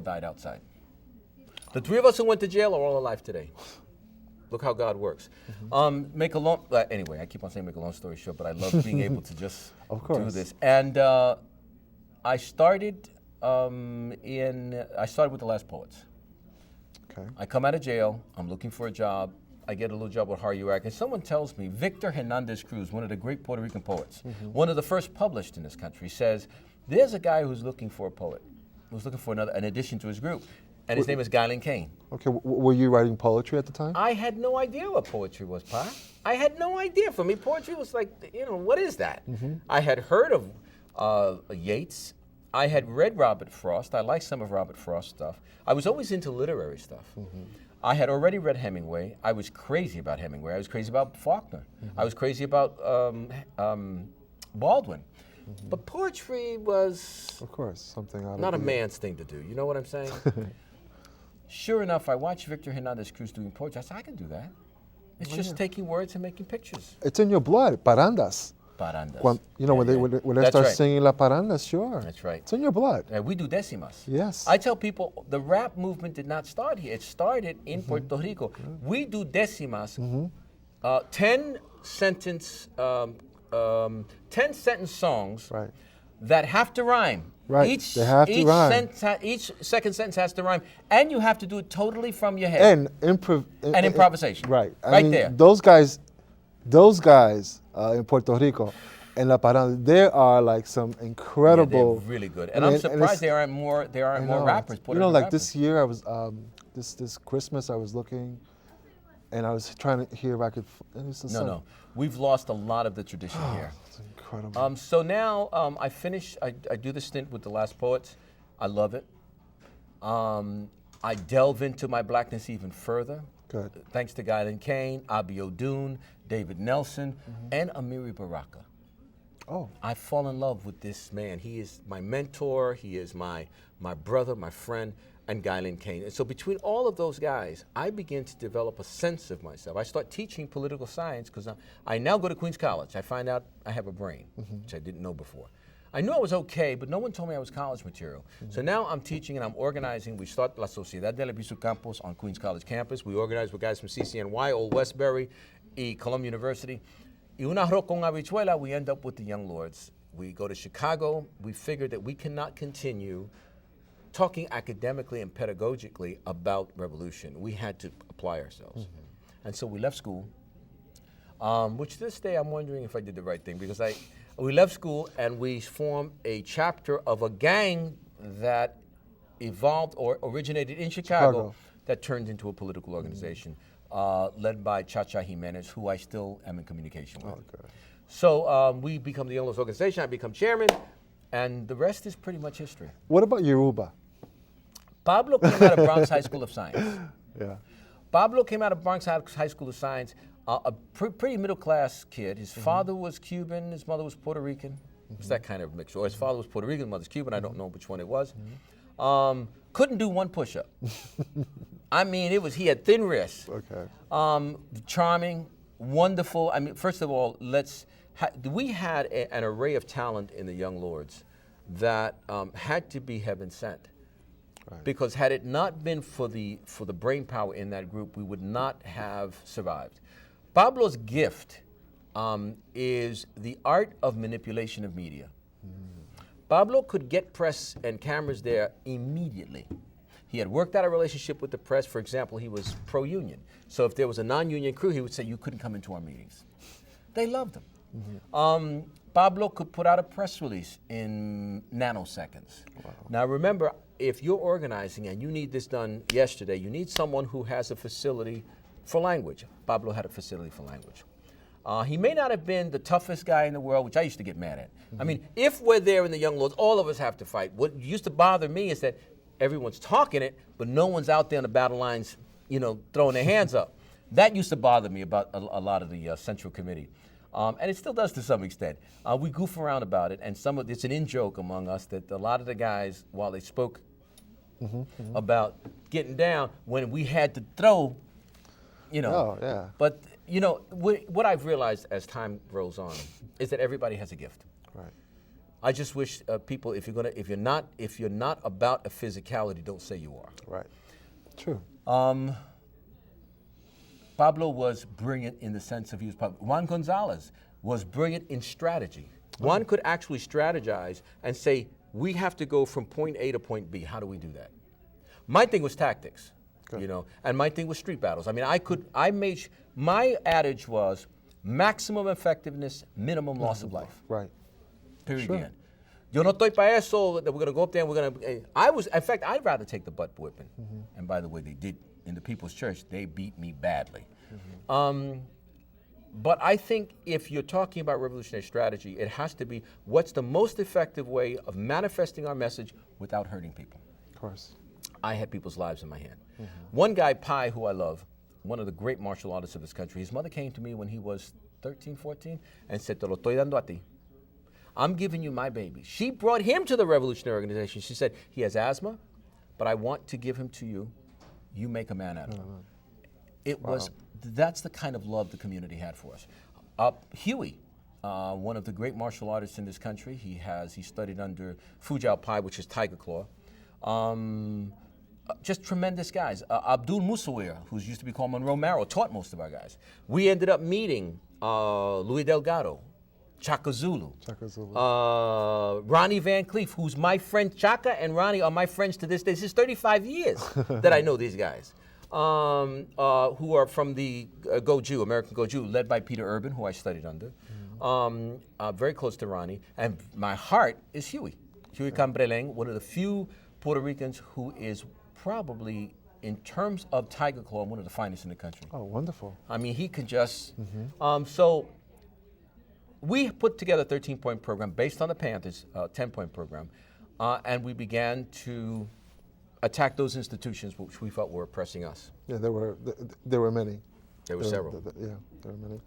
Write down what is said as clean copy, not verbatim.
died outside. The three of us who went to jail are all alive today. Look how God works. Anyway, I keep on saying make a long story short, but I love being able to just do this. And I started with the Last Poets. Okay. I come out of jail. I'm looking for a job. I get a little job with Haryuak, and someone tells me Victor Hernandez Cruz, one of the great Puerto Rican poets, one of the first published in this country, says there's a guy who's looking for a poet, who's looking for an addition to his group, and his name is Guyland Kane. Okay, were you writing poetry at the time? I had no idea what poetry was, Pa. I had no idea. For me, poetry was like, what is that? I had heard of Yeats. I had read Robert Frost. I liked some of Robert Frost's stuff. I was always into literary stuff. I had already read Hemingway. I was crazy about Hemingway. I was crazy about Faulkner. I was crazy about Baldwin. But poetry was, of course, something out not of a man's thing to do. You know what I'm saying? Sure enough, I watched Victor Hernandez Cruz doing poetry. I said, I can do that. It's just taking words and making pictures. It's in your blood, parandas. Parandas. When they start singing la parandas, sure. That's right. It's in your blood. We do décimas. Yes. I tell people the rap movement did not start here. It started in Puerto Rico. We do décimas, 10 sentence songs that have to rhyme. Right. They have to rhyme. Each second sentence has to rhyme, and you have to do it totally from your head. And improvisation. Right. I mean, there. Those guys in Puerto Rico and La Paranda, they are like some incredible. They're really good, and I'm surprised there aren't more rappers. Puerto Rican rappers. This year I was this Christmas I was looking, and I was trying to hear if I could. No, we've lost a lot of the tradition here. It's incredible. So now I finish. I do the stint with the Last Poets. I love it. I delve into my blackness even further. Good. Thanks to Guyland Kane, Abi O'Doon, David Nelson, and Amiri Baraka. Oh. I fall in love with this man. He is my mentor. He is my brother, my friend, and Guyland Kane. And so between all of those guys, I begin to develop a sense of myself. I start teaching political science because I now go to Queens College. I find out I have a brain, which I didn't know before. I knew I was okay, but no one told me I was college material. So now I'm teaching and I'm organizing. We start La Sociedad de Levisu Campos on Queens College campus. We organize with guys from CCNY, Old Westbury, Columbia University. Y una arroz con habichuela, we end up with the Young Lords. We go to Chicago. We figured that we cannot continue talking academically and pedagogically about revolution. We had to apply ourselves. And so we left school, which to this day I'm wondering if I did the right thing, because we left school and we formed a chapter of a gang that evolved or originated in Chicago that turned into a political organization led by Cha-Cha Jimenez, who I still am in communication with. Okay. So we become the Young Lords organization, I become chairman, and the rest is pretty much history. What about Yoruba? Pablo came out of Bronx High School of Science. Yeah. Pablo came out of Bronx High School of Science, a pretty middle-class kid. His father was Cuban, his mother was Puerto Rican. It's that kind of mixture. Or his father was Puerto Rican, his mother's Cuban. I don't know which one it was. Couldn't do one push-up. I mean, he had thin wrists. Okay. Charming, wonderful. I mean, first of all, we had an array of talent in the Young Lords that had to be heaven sent. Right. Because had it not been for the brain power in that group, we would not have survived. Pablo's gift is the art of manipulation of media. Pablo could get press and cameras there immediately. He had worked out a relationship with the press. For example, he was pro-union. So if there was a non-union crew, he would say, you couldn't come into our meetings. They loved him. Pablo could put out a press release in nanoseconds. Wow. Now remember, if you're organizing and you need this done yesterday, you need someone who has a facility for language. Pablo had a facility for language. He may not have been the toughest guy in the world, which I used to get mad at. I mean, if we're there in the Young Lords, all of us have to fight. What used to bother me is that everyone's talking it, but no one's out there on the battle lines, throwing their hands up. That used to bother me about a lot of the Central Committee. And it still does to some extent. We goof around about it, and it's an in-joke among us that a lot of the guys, while they spoke about getting down, when we had to throw, Oh, yeah. But, what I've realized as time rolls on is that everybody has a gift. Right. I just wish people, if you're not about a physicality, don't say you are. Right. True. Pablo was brilliant in the sense of he was public. Juan Gonzalez was brilliant in strategy. Juan could actually strategize and say, we have to go from point A to point B. How do we do that? My thing was tactics, you know, and my thing was street battles. I mean, my adage was maximum effectiveness, minimum loss of life. Right. Period. Sure. The end. Yo no estoy para eso that we're going to go up there and we're going to, in fact, I'd rather take the butt whipping. And by the way, they did in the People's Church, they beat me badly. But I think if you're talking about revolutionary strategy, it has to be what's the most effective way of manifesting our message without hurting people. Of course. I had people's lives in my hand. One guy, Pai, who I love, one of the great martial artists of this country, his mother came to me when he was 13, 14, and said, "Te lo estoy dando a ti. I'm giving you my baby." She brought him to the revolutionary organization. She said, "He has asthma, but I want to give him to you. You make a man out of him." It was, that's the kind of love the community had for us. Huey, one of the great martial artists in this country, he studied under Fujao Pai, which is Tiger Claw. Just tremendous guys. Abdul Musawir, who used to be called Monroe Marrow, taught most of our guys. We ended up meeting Louis Delgado, Chaka Zulu, Ronnie Van Cleef, who's my friend. Chaka and Ronnie are my friends to this day. This is 35 years that I know these guys, who are from the Goju, American Goju, led by Peter Urban, who I studied under. Very close to Ronnie. And my heart is Huey Cambreleng, one of the few Puerto Ricans who is probably, in terms of Tiger Claw, one of the finest in the country. Oh, wonderful. I mean, he could just, so we put together a 13-point program based on the Panthers' 10-point program, and we began to attack those institutions which we felt were oppressing us. Yeah, there were many. There were several. Yeah, there were many.